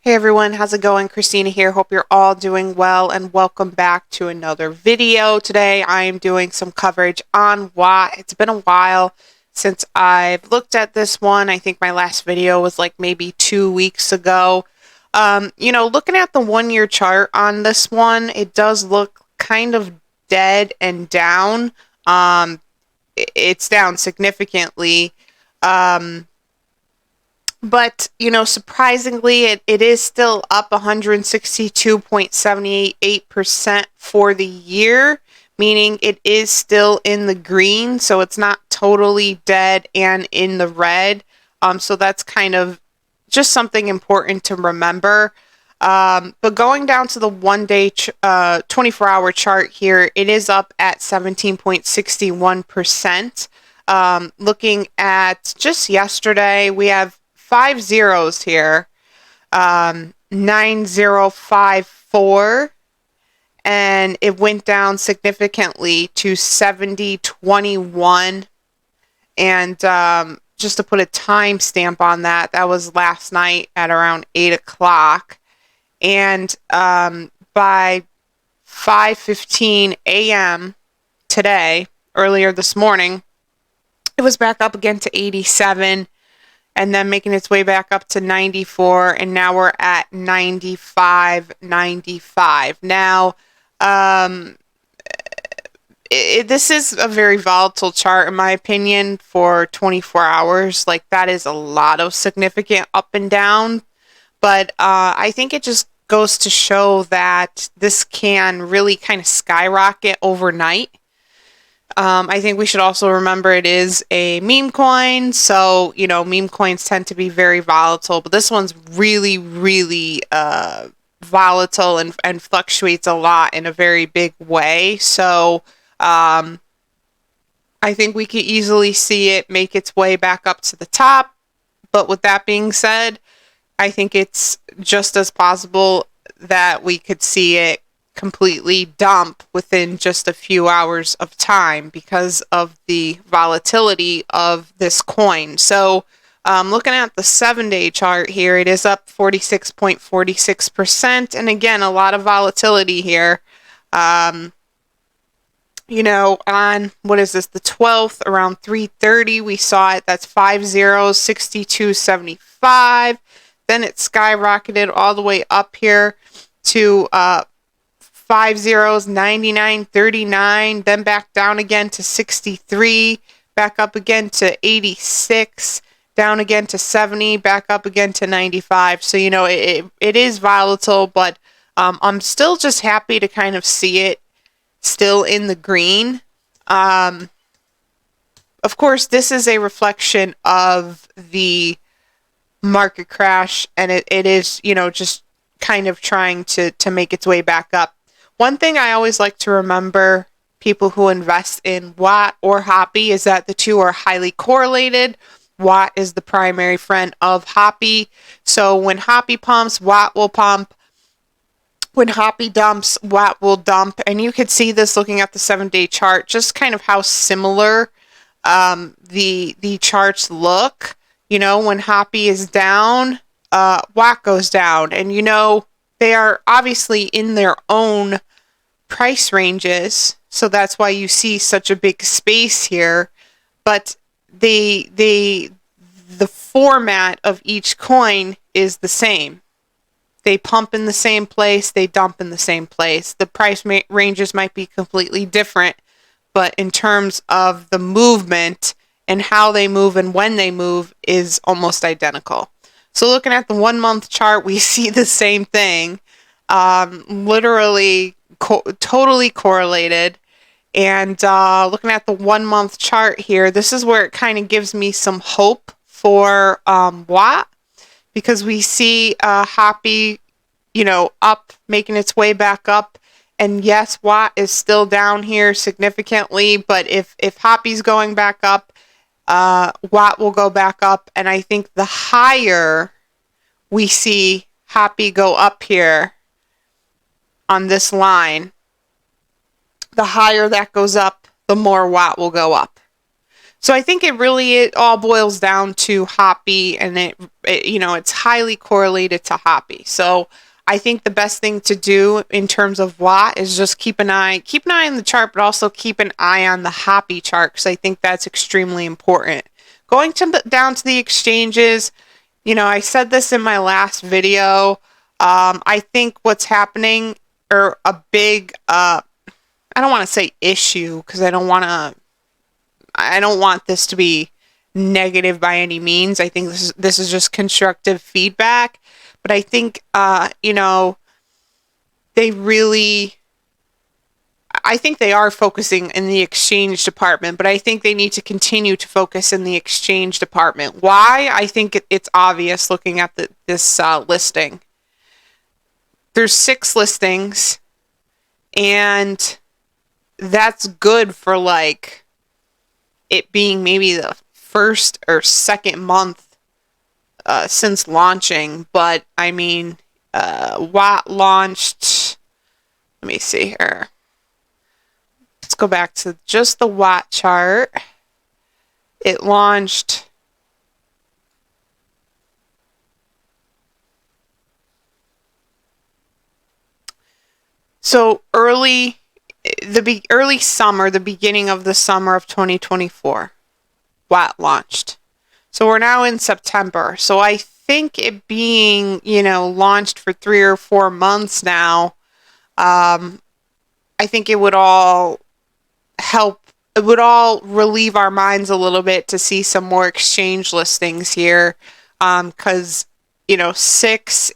Hey everyone, how's it going? Christina here. Hope you're all doing well and welcome back to another video. Today I am doing some coverage on WAT. It's been a while since I've looked at this one. I think my last video was like maybe 2 weeks ago. Looking at the 1 year chart on this one, it does look kind of dead and down. It's down significantly. Um, but surprisingly, it is still up 162.78% for the year, meaning it is still in the green, so it's not totally dead and in the red. So that's kind of just something important to remember. But going down to the 1 day, 24-hour chart here, it is up at 17.61%. Looking at just yesterday, we have 5 zeros here, 9054, and it went down significantly to 7021. And just to put a timestamp on that, that was last night at around 8 o'clock. And by 5:15 a.m. today, earlier this morning, it was back up again to 87, and then making its way back up to 94, and now we're at 95.95. Now, this is a very volatile chart, in my opinion, for 24 hours. Like, that is a lot of significant up and down, but I think it just goes to show that this can really kind of skyrocket overnight. I think we should also remember it is a meme coin, so meme coins tend to be very volatile, but this one's really, really volatile and fluctuates a lot in a very big way. So I think we could easily see it make its way back up to the top. But with that being said, I think it's just as possible that we could see it completely dump within just a few hours of time because of the volatility of this coin. So looking at the 7 day chart here, it is up 46.46%. And again, a lot of volatility here. On what is this, the 12th, around 3:30, we saw it. That's 5 zeros, 62.75. Then it skyrocketed all the way up here to 5 zeros, 99.39, then back down again to 63, back up again to 86, down again to 70, back up again to 95. So, it is volatile, but I'm still just happy to kind of see it still in the green. Of course, this is a reflection of the market crash, and it is, just kind of trying to make its way back up. One thing I always like to remember people who invest in WAT or Hoppy is that the two are highly correlated. WAT is the primary friend of Hoppy. So when Hoppy pumps, WAT will pump. When Hoppy dumps, WAT will dump. And you could see this looking at the 7 day chart, just kind of how similar the charts look. When Hoppy is down, WAT goes down. And they are obviously in their own price ranges, so that's why you see such a big space here. But the format of each coin is the same. They pump in the same place, they dump in the same place. The price ranges might be completely different, but in terms of the movement and how they move and when they move is almost identical. So looking at the 1 month chart, we see the same thing. Literally totally correlated. And looking at the 1 month chart here, this is where it kind of gives me some hope for WAT, because we see Hoppy, up, making its way back up. And yes, WAT is still down here significantly, but if Hoppy's going back up, WAT will go back up. And I think the higher we see Hoppy go up here on this line, the higher that goes up, the more WAT will go up. So I think it all boils down to Hoppy, and it's highly correlated to Hoppy. So I think the best thing to do in terms of WAT is just keep an eye on the chart, but also keep an eye on the Hoppy chart, because I think that's extremely important. Going down to the exchanges, I said this in my last video. I think what's happening, or a big, I don't want to say issue, because I don't want this to be negative by any means. I think this is just constructive feedback. But I think, I think they are focusing in the exchange department, but I think they need to continue to focus in the exchange department. Why? I think it's obvious looking at this listing. There's 6 listings, and that's good for like it being maybe the first or second month since launching. But I mean, WAT launched, let me see here. Let's go back to just the WAT chart. It launched so early summer, the beginning of the summer of 2024, WAT launched. So we're now in September. So I think it being, launched for 3 or 4 months now, I think it would all relieve our minds a little bit to see some more exchange listings here. Because, 6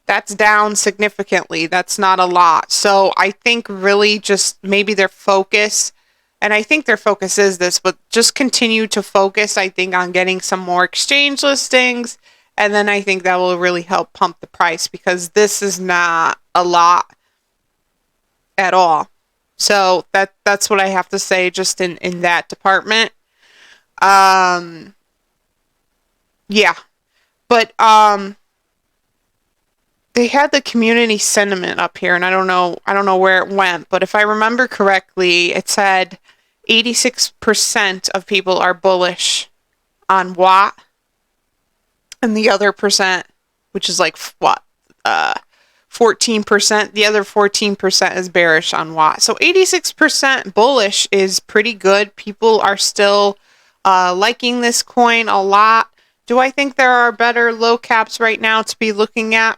that's down significantly. That's not a lot. So I think really just maybe their focus, and I think their focus is this, but just continue to focus, I think, on getting some more exchange listings. And then I think that will really help pump the price, because this is not a lot at all. So that's what I have to say just in that department. Yeah. But they had the community sentiment up here, and I don't know where it went, but if I remember correctly, it said 86% of people are bullish on WAT, and the other percent, which is like what, 14%, the other 14% is bearish on WAT. So 86% bullish is pretty good. People are still liking this coin a lot. Do I think there are better low caps right now to be looking at?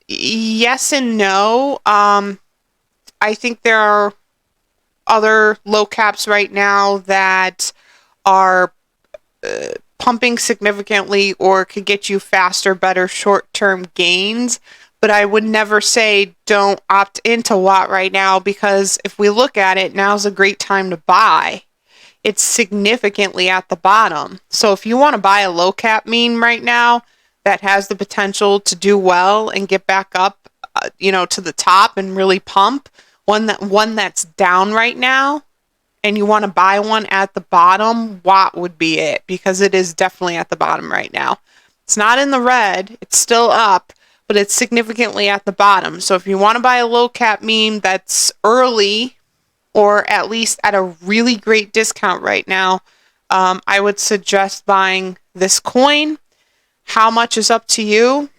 Yes and no. I think there are other low caps right now that are pumping significantly or could get you faster, better short-term gains. But I would never say don't opt into WAT right now, because if we look at it, now's a great time to buy. It's significantly at the bottom. So if you want to buy a low cap meme right now that has the potential to do well and get back up, to the top and really pump, one that's down right now, and you want to buy one at the bottom, WAT would be it, because it is definitely at the bottom right now. It's not in the red, it's still up, but it's significantly at the bottom. So if you want to buy a low cap meme that's early, or at least at a really great discount right now, I would suggest buying this coin. How much is up to you?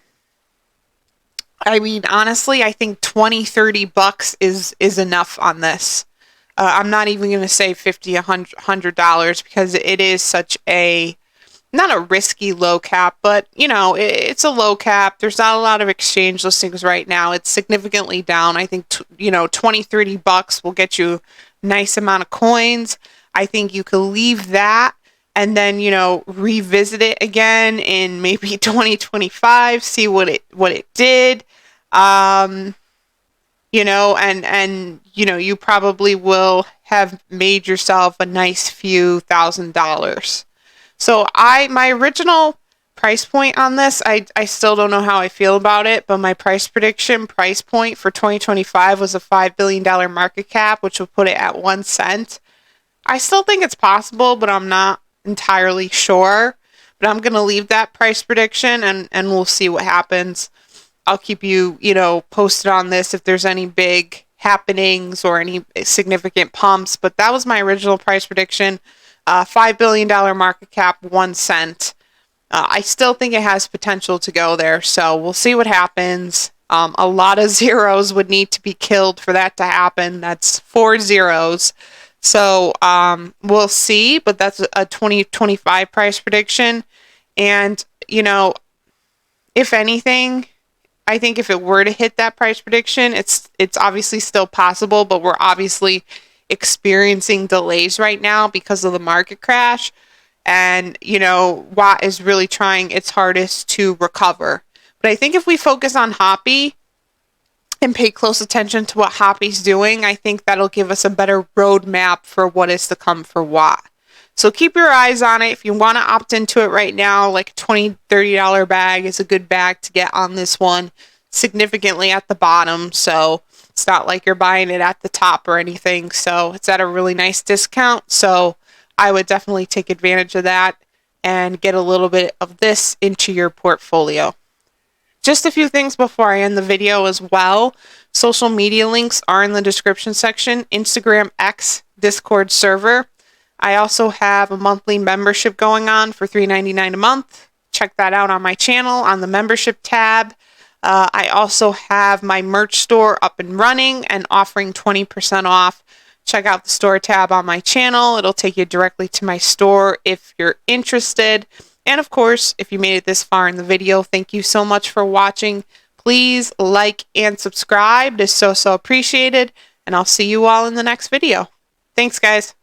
I mean, honestly, I think $20-$30 is enough on this. I'm not even going to say $50, $100, because it is such not a risky low cap, but it's a low cap. There's not a lot of exchange listings right now. It's significantly down. I think $20-$30 will get you a nice amount of coins. I think you could leave that and then revisit it again in maybe 2025, see what it did. And you probably will have made yourself a nice few $1,000s. So my original price point on this, I still don't know how I feel about it, but my price point for 2025 was a $5 billion market cap, which would put it at 1 cent. I still think it's possible, but I'm not entirely sure. But I'm going to leave that price prediction, and we'll see what happens. I'll keep you, posted on this if there's any big happenings or any significant pumps, but that was my original price prediction. $5 billion market cap, 1 cent. I still think it has potential to go there, so we'll see what happens. A lot of zeros would need to be killed for that to happen. That's 4 zeros. So we'll see, but that's a 2025 price prediction. And, you know, if anything, I think if it were to hit that price prediction, it's obviously still possible, but we're obviously experiencing delays right now because of the market crash. And, you know, WAT is really trying its hardest to recover. But I think if we focus on Hoppy and pay close attention to what Hoppy's doing, I think that'll give us a better roadmap for what is to come for WAT. So keep your eyes on it. If you want to opt into it right now, like a $20, $30 bag is a good bag to get on this one, significantly at the bottom. So it's not like you're buying it at the top or anything. So it's at a really nice discount. So I would definitely take advantage of that and get a little bit of this into your portfolio. Just a few things before I end the video as well. Social media links are in the description section. Instagram, X, Discord server. I also have a monthly membership going on for $3.99 a month. Check that out on my channel on the membership tab. I also have my merch store up and running and offering 20% off. Check out the store tab on my channel. It'll take you directly to my store if you're interested. And of course, if you made it this far in the video, thank you so much for watching. Please like and subscribe. It is so appreciated. And I'll see you all in the next video. Thanks, guys.